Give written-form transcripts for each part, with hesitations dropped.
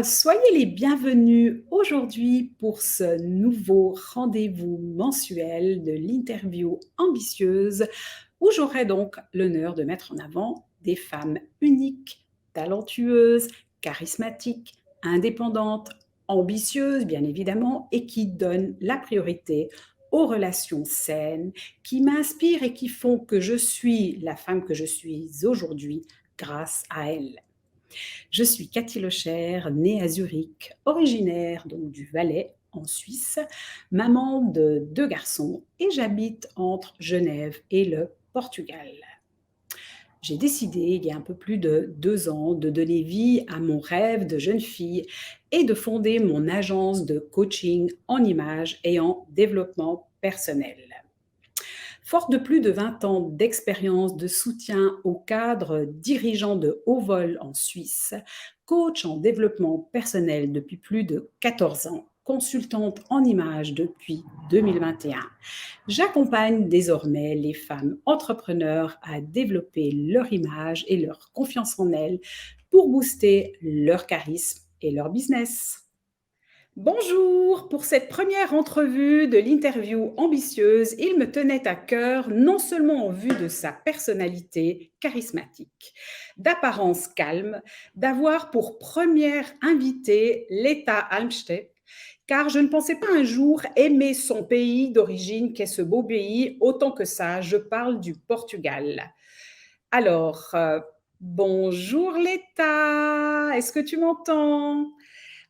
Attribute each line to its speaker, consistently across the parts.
Speaker 1: Soyez les bienvenus aujourd'hui pour ce nouveau rendez-vous mensuel de l'interview ambitieuse où j'aurai donc l'honneur de mettre en avant des femmes uniques, talentueuses, charismatiques, indépendantes, ambitieuses bien évidemment et qui donnent la priorité aux relations saines, qui m'inspirent et qui font que je suis la femme que je suis aujourd'hui grâce à elles. Je suis Cathy Locher, née à Zurich, originaire donc du Valais en Suisse, maman de 2 garçons et j'habite entre Genève et le Portugal. J'ai décidé il y a un peu plus de 2 ans de donner vie à mon rêve de jeune fille et de fonder mon agence de coaching en images et en développement personnel. Forte de plus de 20 ans d'expérience de soutien aux cadres dirigeants de haut vol en Suisse, coach en développement personnel depuis plus de 14 ans, consultante en images depuis 2021, j'accompagne désormais les femmes entrepreneurs à développer leur image et leur confiance en elles pour booster leur charisme et leur business. Bonjour, pour cette première entrevue de l'interview ambitieuse, il me tenait à cœur, non seulement en vue de sa personnalité charismatique, d'apparence calme, d'avoir pour première invitée Leta Almstedt, car je ne pensais pas un jour aimer son pays d'origine qu'est ce beau pays, autant que ça, je parle du Portugal. Alors, bonjour Leta, est-ce que tu m'entends?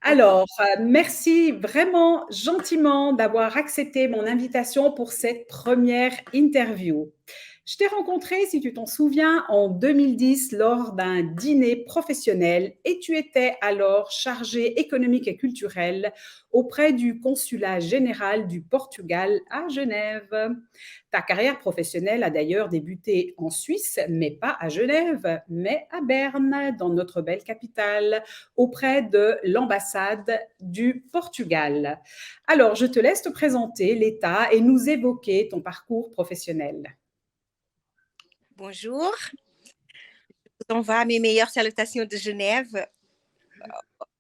Speaker 1: Alors, merci vraiment gentiment d'avoir accepté mon invitation pour cette première interview. Je t'ai rencontré, si tu t'en souviens, en 2010 lors d'un dîner professionnel et tu étais alors chargée économique et culturelle auprès du consulat général du Portugal à Genève. Ta carrière professionnelle a d'ailleurs débuté en Suisse, mais pas à Genève, mais à Berne, dans notre belle capitale, auprès de l'ambassade du Portugal. Alors, je te laisse te présenter l'État et nous évoquer ton parcours professionnel.
Speaker 2: Bonjour, je vous envoie mes meilleures salutations de Genève.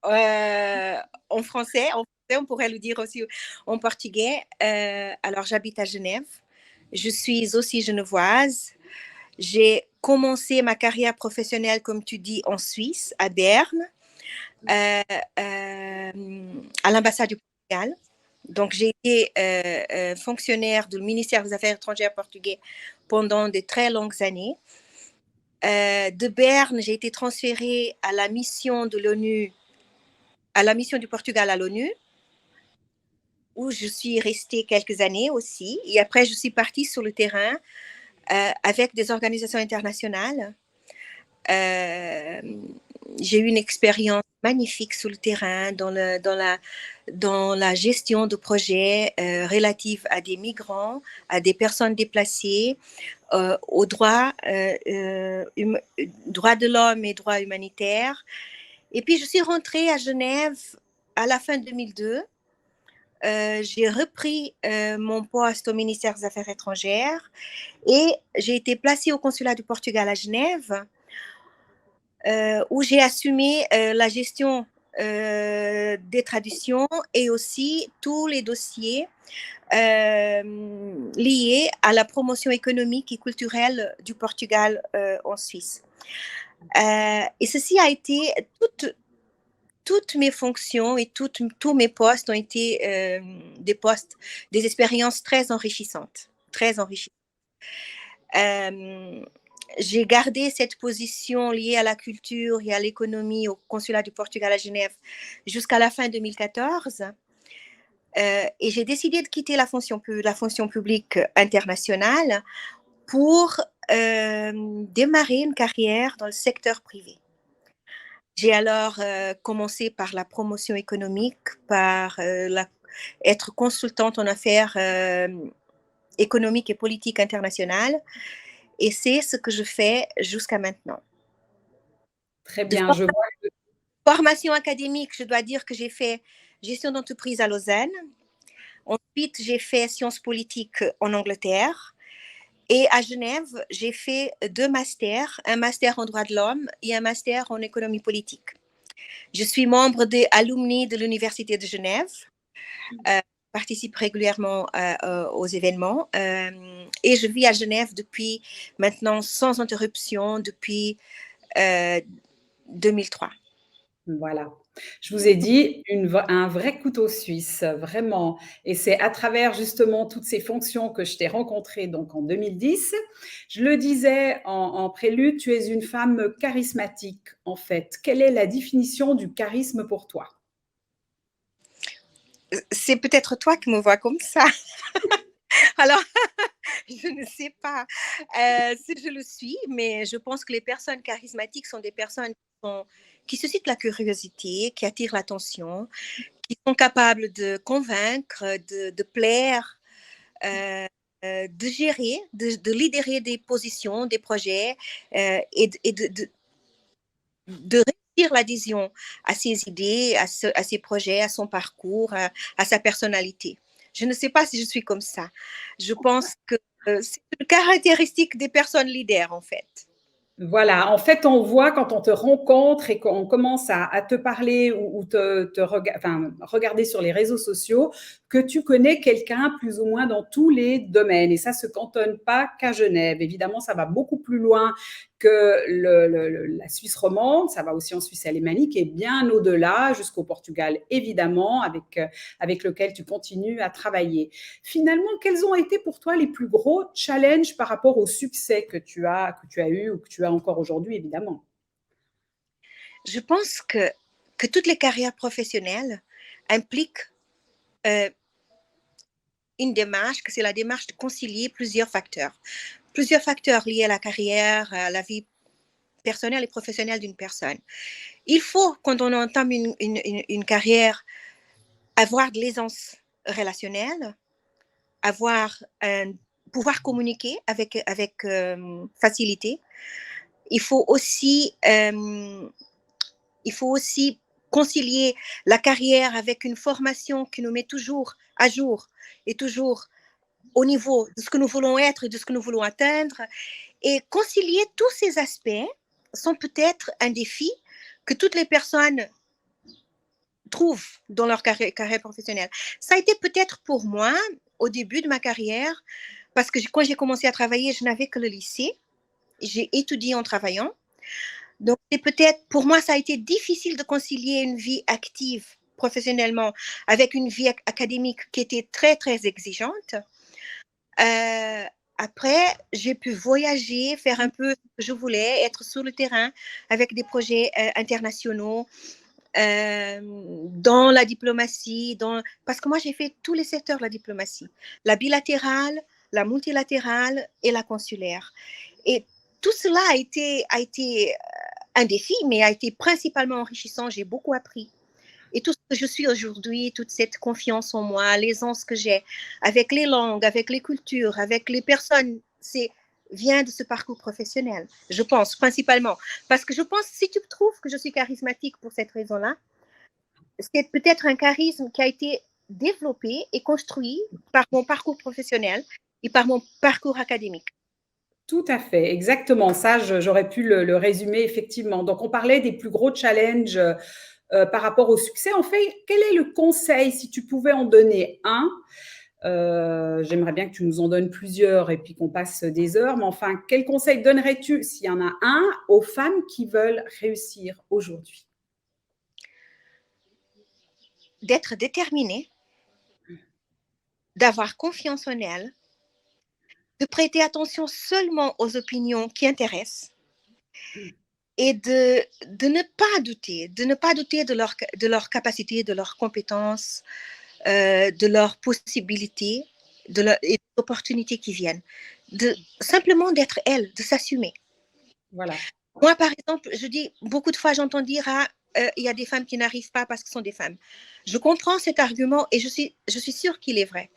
Speaker 2: En français, on pourrait le dire aussi en portugais. Alors, j'habite à Genève. Je suis aussi genevoise. J'ai commencé ma carrière professionnelle, comme tu dis, en Suisse, à Berne, à l'ambassade du Portugal. Donc, j'ai été fonctionnaire du ministère des Affaires étrangères portugais pendant de très longues années. De Berne, j'ai été transférée à la mission de l'ONU, à la mission du Portugal à l'ONU, où je suis restée quelques années aussi. Et après, je suis partie sur le terrain avec des organisations internationales. J'ai eu une expérience magnifique sur le terrain dans la gestion de projets relatifs à des migrants, à des personnes déplacées, aux droits de l'homme et droits humanitaires. Et puis, je suis rentrée à Genève à la fin 2002. J'ai repris mon poste au ministère des Affaires étrangères et j'ai été placée au consulat du Portugal à Genève, où j'ai assumé la gestion des traductions et aussi tous les dossiers liés à la promotion économique et culturelle du Portugal en Suisse. Et ceci a été toutes mes fonctions et tous mes postes ont été des expériences très enrichissantes, très enrichissantes. J'ai gardé cette position liée à la culture et à l'économie au consulat du Portugal à Genève jusqu'à la fin 2014. Et j'ai décidé de quitter la fonction publique internationale pour démarrer une carrière dans le secteur privé. J'ai alors commencé par la promotion économique, par être consultante en affaires économiques et politiques internationales. Et c'est ce que je fais jusqu'à maintenant.
Speaker 1: Très bien, je vois.
Speaker 2: Formation académique, je dois dire que j'ai fait gestion d'entreprise à Lausanne. Ensuite, j'ai fait sciences politiques en Angleterre. Et à Genève, j'ai fait 2 masters, un master en droit de l'homme et un master en économie politique. Je suis membre des alumni de l'Université de Genève. Participe régulièrement aux événements et je vis à Genève depuis maintenant sans interruption depuis 2003.
Speaker 1: Voilà. Je vous ai dit un vrai couteau suisse, vraiment. Et c'est à travers justement toutes ces fonctions que je t'ai rencontrée donc en 2010. Je le disais en prélude, tu es une femme charismatique en fait. Quelle est la définition du charisme pour toi?
Speaker 2: C'est peut-être toi qui me vois comme ça. Alors, je ne sais pas si je le suis, mais je pense que les personnes charismatiques sont des personnes qui suscitent la curiosité, qui attirent l'attention, qui sont capables de convaincre, de plaire, de gérer, de lidérer des positions, des projets et de réussir l'adhésion à ses idées, à ses projets, à son parcours, à sa personnalité. Je ne sais pas si je suis comme ça. Je pense que c'est une caractéristique des personnes leaders, en fait.
Speaker 1: Voilà, en fait, on voit quand on te rencontre et qu'on commence à te parler ou regarder sur les réseaux sociaux que tu connais quelqu'un plus ou moins dans tous les domaines. Et ça se cantonne pas qu'à Genève. Évidemment, ça va beaucoup plus loin que la Suisse romande, ça va aussi en Suisse alémanique et bien au-delà, jusqu'au Portugal, évidemment, avec lequel tu continues à travailler. Finalement, quels ont été pour toi les plus gros challenges par rapport au succès que tu as eu ou que tu as encore aujourd'hui, évidemment?
Speaker 2: Je pense que toutes les carrières professionnelles impliquent euh, une démarche, que c'est la démarche de concilier plusieurs facteurs. Plusieurs facteurs liés à la carrière, à la vie personnelle et professionnelle d'une personne. Il faut, quand on entame une carrière, avoir de l'aisance relationnelle, pouvoir communiquer avec facilité. Il faut aussi, il faut aussi concilier la carrière avec une formation qui nous met toujours à jour et toujours au niveau de ce que nous voulons être et de ce que nous voulons atteindre. Et concilier tous ces aspects sont peut-être un défi que toutes les personnes trouvent dans leur carrière professionnelle. Ça a été peut-être pour moi, au début de ma carrière, parce que quand j'ai commencé à travailler, je n'avais que le lycée. J'ai étudié en travaillant. Donc, c'est peut-être, pour moi, ça a été difficile de concilier une vie active professionnellement avec une vie académique qui était très, très exigeante. Après, j'ai pu voyager, faire un peu ce que je voulais, être sur le terrain avec des projets internationaux, dans la diplomatie, parce que moi, j'ai fait tous les secteurs de la diplomatie, la bilatérale, la multilatérale et la consulaire. Et tout cela a été un défi, mais a été principalement enrichissant. J'ai beaucoup appris. Et tout ce que je suis aujourd'hui, toute cette confiance en moi, l'aisance que j'ai avec les langues, avec les cultures, avec les personnes, vient de ce parcours professionnel, je pense, principalement. Parce que je pense, si tu trouves que je suis charismatique pour cette raison-là, c'est peut-être un charisme qui a été développé et construit par mon parcours professionnel et par mon parcours académique.
Speaker 1: Tout à fait, exactement. Ça, j'aurais pu le résumer effectivement. Donc, on parlait des plus gros challenges par rapport au succès. En fait, quel est le conseil, si tu pouvais en donner un? J'aimerais bien que tu nous en donnes plusieurs et puis qu'on passe des heures. Mais enfin, quel conseil donnerais-tu, s'il y en a un, aux femmes qui veulent réussir aujourd'hui?
Speaker 2: D'être déterminée, d'avoir confiance en elle, de prêter attention seulement aux opinions qui intéressent et de ne pas douter, de leur capacité, de leurs compétences, de leurs possibilités et des opportunités qui viennent. Simplement d'être elle, de s'assumer.
Speaker 1: Voilà.
Speaker 2: Moi, par exemple, je dis, beaucoup de fois, j'entends dire, il y a des femmes qui n'arrivent pas parce que ce sont des femmes. Je comprends cet argument et je suis sûre qu'il est vrai.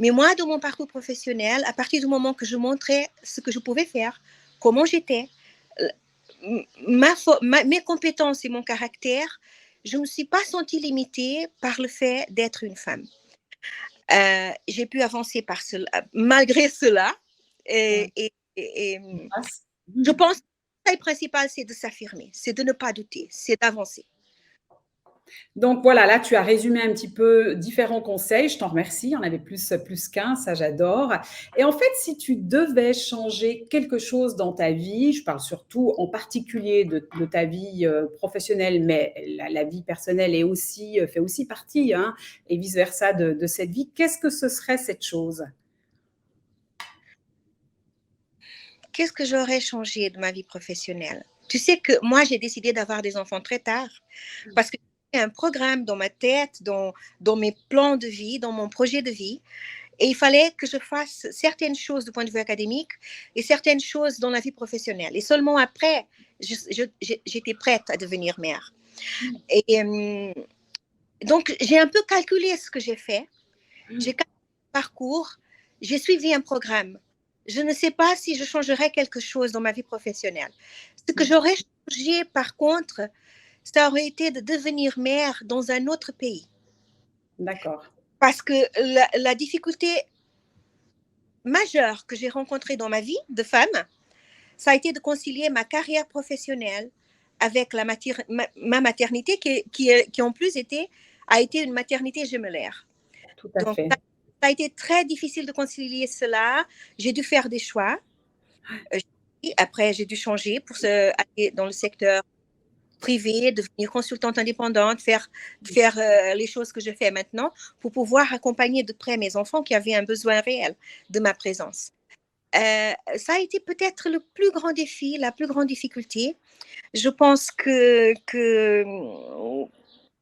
Speaker 2: Mais moi, dans mon parcours professionnel, à partir du moment que je montrais ce que je pouvais faire, comment j'étais, mes compétences et mon caractère, je ne me suis pas sentie limitée par le fait d'être une femme. J'ai pu avancer malgré cela. Et je pense que le conseil principal, c'est de s'affirmer, c'est de ne pas douter, c'est d'avancer.
Speaker 1: Donc voilà, là, tu as résumé un petit peu différents conseils. Je t'en remercie. Il y en avait plus qu'un, ça j'adore. Et en fait, si tu devais changer quelque chose dans ta vie, je parle surtout en particulier de ta vie professionnelle, mais la vie personnelle est aussi, fait aussi partie, hein, et vice-versa de cette vie, qu'est-ce que ce serait cette chose?
Speaker 2: Qu'est-ce que j'aurais changé de ma vie professionnelle? Tu sais que moi, j'ai décidé d'avoir des enfants très tard parce que j'ai un programme dans ma tête, dans mes plans de vie, dans mon projet de vie. Et il fallait que je fasse certaines choses du point de vue académique et certaines choses dans la vie professionnelle. Et seulement après, j'étais prête à devenir mère. Et donc, j'ai un peu calculé ce que j'ai fait. J'ai calculé le parcours. J'ai suivi un programme. Je ne sais pas si je changerais quelque chose dans ma vie professionnelle. Ce que j'aurais changé, par contre, ça aurait été de devenir mère dans un autre pays.
Speaker 1: D'accord.
Speaker 2: Parce que la difficulté majeure que j'ai rencontrée dans ma vie de femme, ça a été de concilier ma carrière professionnelle avec ma maternité qui en plus a été une maternité jumellaire.
Speaker 1: Tout à
Speaker 2: Donc,
Speaker 1: fait.
Speaker 2: ça a été très difficile de concilier cela. J'ai dû faire des choix. Euh, Après, j'ai dû changer pour aller dans le secteur privé, devenir consultante indépendante, faire les choses que je fais maintenant pour pouvoir accompagner de près mes enfants qui avaient un besoin réel de ma présence. Ça a été peut-être le plus grand défi, la plus grande difficulté. Je pense que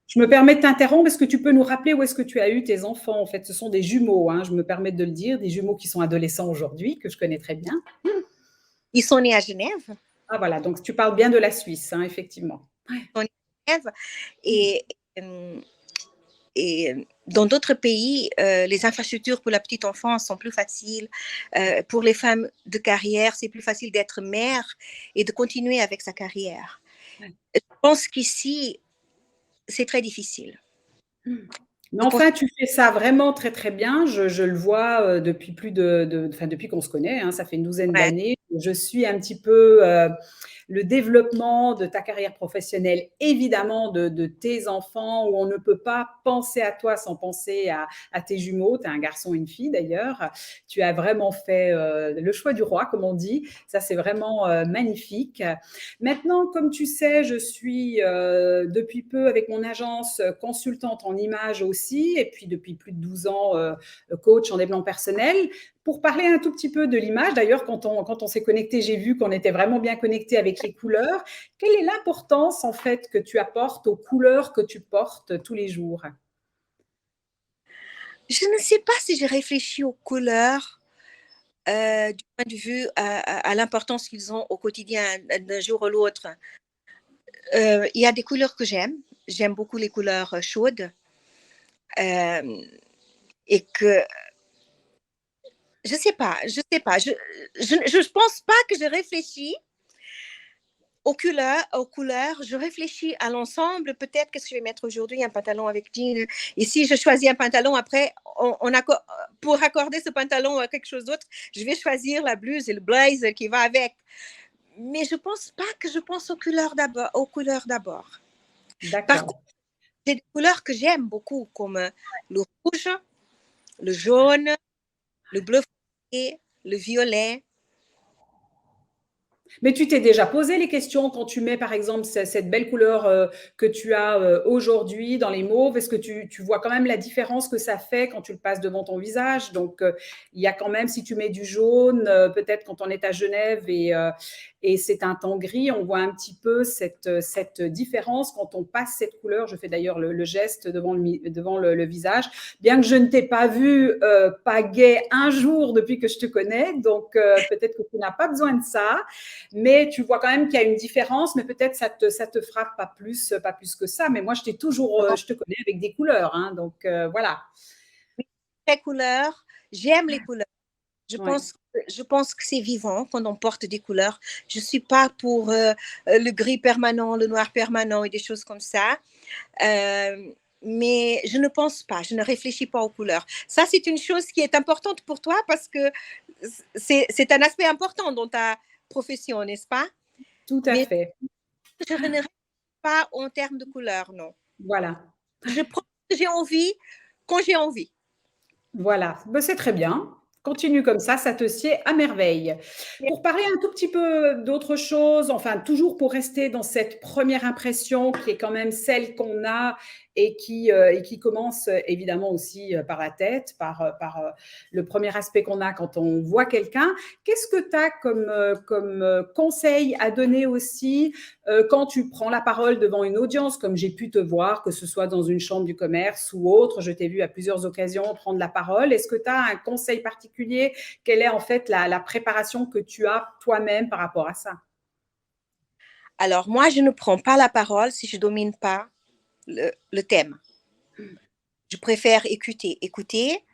Speaker 1: Je me permets de t'interrompre. Est-ce que tu peux nous rappeler où est-ce que tu as eu tes enfants? En fait, ce sont des jumeaux, hein, je me permets de le dire, des jumeaux qui sont adolescents aujourd'hui, que je connais très bien.
Speaker 2: ils sont nés à Genève.
Speaker 1: Ah voilà, donc tu parles bien de la Suisse, hein, effectivement.
Speaker 2: Ils sont nés à Genève et, euh, et dans d'autres pays, les infrastructures pour la petite enfance sont plus faciles. Pour les femmes de carrière, c'est plus facile d'être mère et de continuer avec sa carrière. Je pense qu'ici, c'est très difficile.
Speaker 1: Mais
Speaker 2: De
Speaker 1: enfin, tu fais ça vraiment très très bien. Je le vois depuis enfin, depuis qu'on se connaît, hein, ça fait une douzaine
Speaker 2: ouais.
Speaker 1: d'années. Je suis un petit peu le développement de ta carrière professionnelle, évidemment de tes enfants, où on ne peut pas penser à toi sans penser à tes jumeaux. Tu as un garçon et une fille d'ailleurs. Tu as vraiment fait le choix du roi, comme on dit. Ça, c'est vraiment magnifique. Maintenant, comme tu sais, je suis depuis peu avec mon agence consultante en images aussi, et puis depuis plus de 12 ans coach en développement personnel. Pour parler un tout petit peu de l'image, d'ailleurs, quand on s'est connecté, j'ai vu qu'on était vraiment bien connecté avec les couleurs. Quelle est l'importance, en fait, que tu apportes aux couleurs que tu portes tous les jours?
Speaker 2: Je ne sais pas si j'ai réfléchi aux couleurs du point de vue à l'importance qu'ils ont au quotidien d'un jour à l'autre. Il y a des couleurs que j'aime. J'aime beaucoup les couleurs chaudes. Et que je sais pas, je pense pas que je réfléchis aux couleurs, je réfléchis à l'ensemble, peut-être qu'est-ce que je vais mettre aujourd'hui, un pantalon avec jean, et si je choisis un pantalon, après, pour accorder ce pantalon à quelque chose d'autre, je vais choisir la blouse et le blazer qui va avec. Mais je pense pas que je pense aux couleurs d'abord. Par
Speaker 1: D'accord.
Speaker 2: contre, j'ai des couleurs que j'aime beaucoup, comme le rouge, le jaune, le bleu foncé, le violet.
Speaker 1: Mais tu t'es déjà posé les questions quand tu mets, par exemple, cette belle couleur que tu as aujourd'hui dans les mauves. Est-ce que tu vois quand même la différence que ça fait quand tu le passes devant ton visage? Donc, il y a quand même, si tu mets du jaune, peut-être quand on est à Genève et c'est un temps gris, on voit un petit peu cette différence quand on passe cette couleur. Je fais d'ailleurs le geste devant le visage. Bien que je ne t'ai pas vu pas gai un jour depuis que je te connais, donc peut-être que tu n'as pas besoin de ça. Mais tu vois quand même qu'il y a une différence, mais peut-être ça te frappe pas plus que ça. Mais moi, je te connais avec des couleurs, hein, donc voilà.
Speaker 2: Les couleurs, j'aime les couleurs. Je
Speaker 1: Ouais.
Speaker 2: pense, je pense que c'est vivant quand on porte des couleurs. Je ne suis pas pour le gris permanent, le noir permanent et des choses comme ça. Mais je ne pense pas, je ne réfléchis pas aux couleurs. Ça, c'est une chose qui est importante pour toi parce que c'est un aspect important dans ta profession, n'est-ce pas?
Speaker 1: Tout à
Speaker 2: Mais
Speaker 1: fait.
Speaker 2: je ne réfléchis pas en termes de couleurs, non.
Speaker 1: Voilà.
Speaker 2: Je prends ce que j'ai envie quand j'ai envie.
Speaker 1: Voilà, bah, c'est très bien. Continue comme ça te sied à merveille. Pour parler un tout petit peu d'autre chose, enfin toujours pour rester dans cette première impression qui est quand même celle qu'on a et qui commence évidemment aussi par la tête, par le premier aspect qu'on a quand on voit quelqu'un. Qu'est-ce que tu as comme conseil à donner aussi quand tu prends la parole devant une audience, comme j'ai pu te voir, que ce soit dans une chambre du commerce ou autre, je t'ai vu à plusieurs occasions prendre la parole. Est-ce que tu as un conseil particulier? Quelle est en fait la préparation que tu as toi-même par rapport à ça?
Speaker 2: Alors, moi, je ne prends pas la parole si je ne domine pas le thème. Je préfère écouter,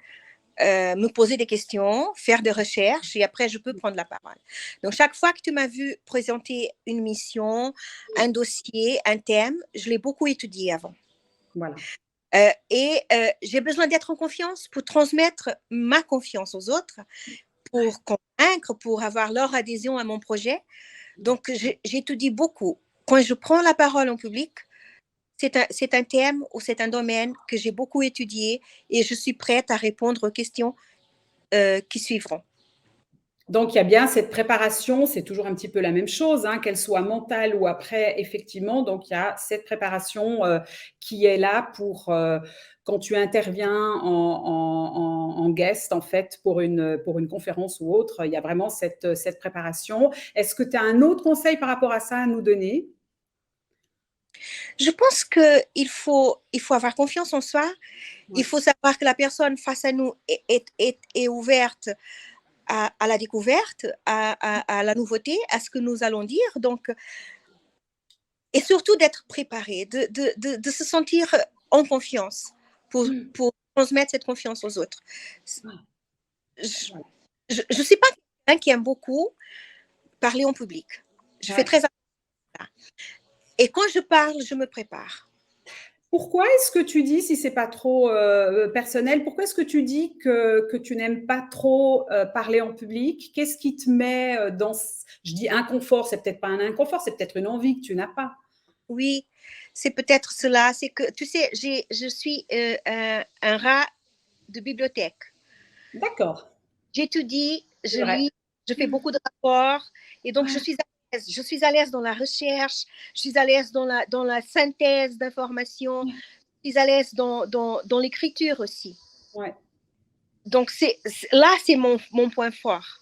Speaker 2: me poser des questions, faire des recherches et après, je peux prendre la parole. Donc, chaque fois que tu m'as vu présenter une mission, un dossier, un thème, je l'ai beaucoup étudié avant.
Speaker 1: Voilà.
Speaker 2: J'ai besoin d'être en confiance pour transmettre ma confiance aux autres, pour convaincre, pour avoir leur adhésion à mon projet. Donc, j'étudie beaucoup. Quand je prends la parole en public, c'est un thème ou c'est un domaine que j'ai beaucoup étudié et je suis prête à répondre aux questions qui suivront.
Speaker 1: Donc, il y a bien cette préparation, c'est toujours un petit peu la même chose, hein, qu'elle soit mentale ou après, effectivement. Donc, il y a cette préparation qui est là pour quand tu interviens en guest, en fait, pour une conférence ou autre. Il y a vraiment cette préparation. Est-ce que tu as un autre conseil par rapport à ça à nous donner?
Speaker 2: Je pense qu'il faut avoir confiance en soi. Il
Speaker 1: Ouais.
Speaker 2: faut savoir que la personne face à nous est ouverte à la découverte, à la nouveauté, à ce que nous allons dire. Donc, et surtout d'être préparé, de se sentir en confiance pour transmettre cette confiance aux autres. Je ne suis pas quelqu'un qui aime beaucoup parler en public. Je fais
Speaker 1: Ouais.
Speaker 2: très attention à ça. Et quand je parle, je me prépare.
Speaker 1: Pourquoi est-ce que tu dis, si c'est pas trop personnel, pourquoi est-ce que tu dis que tu n'aimes pas trop parler en public? Qu'est-ce qui te met dans, je dis inconfort, c'est peut-être pas un inconfort, c'est peut-être une envie que tu n'as pas.
Speaker 2: Oui, c'est peut-être cela. C'est que, tu sais, je suis un rat de bibliothèque.
Speaker 1: D'accord,
Speaker 2: J'étudie,
Speaker 1: c'est
Speaker 2: je
Speaker 1: vrai.
Speaker 2: lis, je fais beaucoup de rapports et donc je
Speaker 1: Ouais.
Speaker 2: suis à l'aise. Je suis à l'aise dans la recherche, je suis à l'aise dans la synthèse d'informations, je suis à l'aise dans l'écriture aussi.
Speaker 1: Ouais.
Speaker 2: Donc là, c'est mon point fort.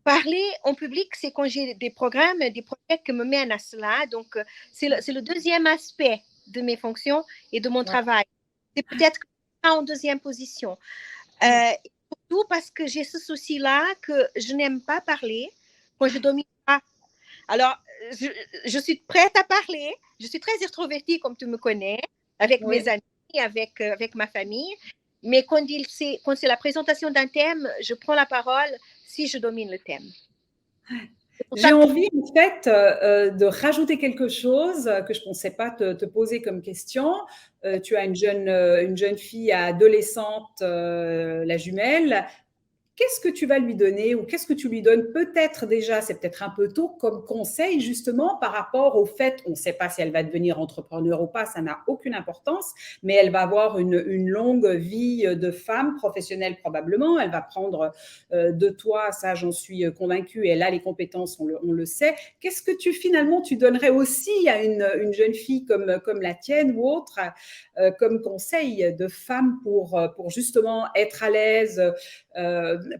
Speaker 2: Parler en public, c'est quand j'ai des programmes, des projets qui me mènent à cela. Donc, c'est le deuxième aspect de mes fonctions et de mon
Speaker 1: Voilà.
Speaker 2: travail. C'est peut-être en deuxième position. Surtout parce que j'ai ce souci-là que je n'aime pas parler quand je domine pas. Alors, je suis prête à parler. Je suis très extrovertie, comme tu me connais, avec mes
Speaker 1: Oui.
Speaker 2: amis, avec ma famille. Mais quand c'est la présentation d'un thème, je prends la parole si je domine le thème. C'est pour
Speaker 1: J'ai
Speaker 2: ça que
Speaker 1: envie, en fait, de rajouter quelque chose que je ne pensais pas te poser comme question. Tu as une jeune fille adolescente, la jumelle. Qu'est-ce que tu vas lui donner ou qu'est-ce que tu lui donnes peut-être déjà, c'est peut-être un peu tôt, comme conseil justement par rapport au fait, on ne sait pas si elle va devenir entrepreneur ou pas, ça n'a aucune importance, mais elle va avoir une longue vie de femme professionnelle probablement, elle va prendre de toi, ça j'en suis convaincue, et elle a les compétences, on le sait. Qu'est-ce que tu finalement tu donnerais aussi à une jeune fille comme la tienne ou autre, comme conseil de femme pour justement être à l'aise,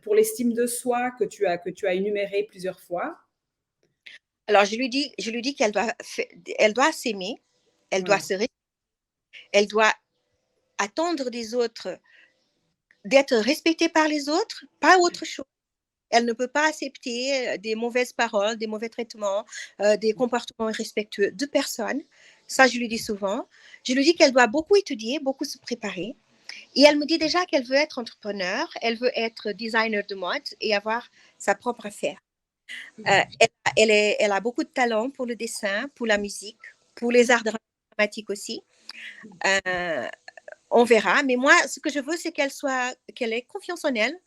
Speaker 1: pour l'estime de soi que tu as énuméré plusieurs fois?
Speaker 2: alors je lui dis elle doit s'aimer, elle doit
Speaker 1: Voilà.
Speaker 2: se elle doit attendre des autres, d'être respectée par les autres, pas autre chose. Elle ne peut pas accepter des mauvaises paroles, des mauvais traitements, des comportements irrespectueux de personne. Ça, je lui dis souvent. Je lui dis qu'elle doit beaucoup étudier, beaucoup se préparer. Et elle me dit déjà qu'elle veut être entrepreneur, elle veut être designer de mode et avoir sa propre affaire. Elle a beaucoup de talent pour le dessin, pour la musique, pour les arts dramatiques aussi. Euh, on verra. Mais moi, ce que je veux, c'est qu'elle ait confiance en elle,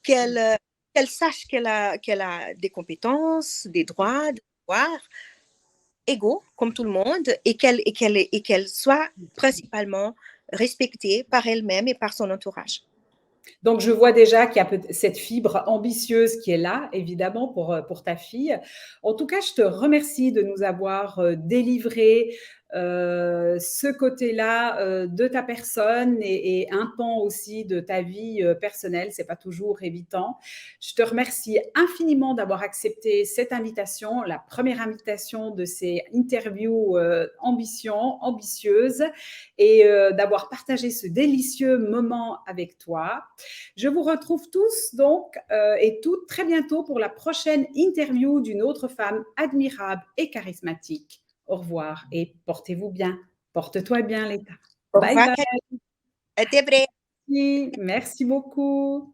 Speaker 2: qu'elle sache qu'elle a des compétences, des droits, des devoirs, égaux, comme tout le monde, et qu'elle soit principalement respectée par elle-même et par son entourage.
Speaker 1: Donc, je vois déjà qu'il y a cette fibre ambitieuse qui est là, évidemment, pour ta fille. En tout cas, je te remercie de nous avoir délivré ce côté-là de ta personne et un pan aussi de ta vie personnelle. C'est pas toujours évident. Je te remercie infiniment d'avoir accepté cette invitation, la première invitation de ces interviews ambitieuses et d'avoir partagé ce délicieux moment avec toi. Je vous retrouve tous donc et toutes très bientôt pour la prochaine interview d'une autre femme admirable et charismatique. Au revoir et portez-vous bien. Porte-toi bien, Léta.
Speaker 2: Au
Speaker 1: Bye
Speaker 2: revoir,
Speaker 1: bye.
Speaker 2: à très
Speaker 1: Merci beaucoup.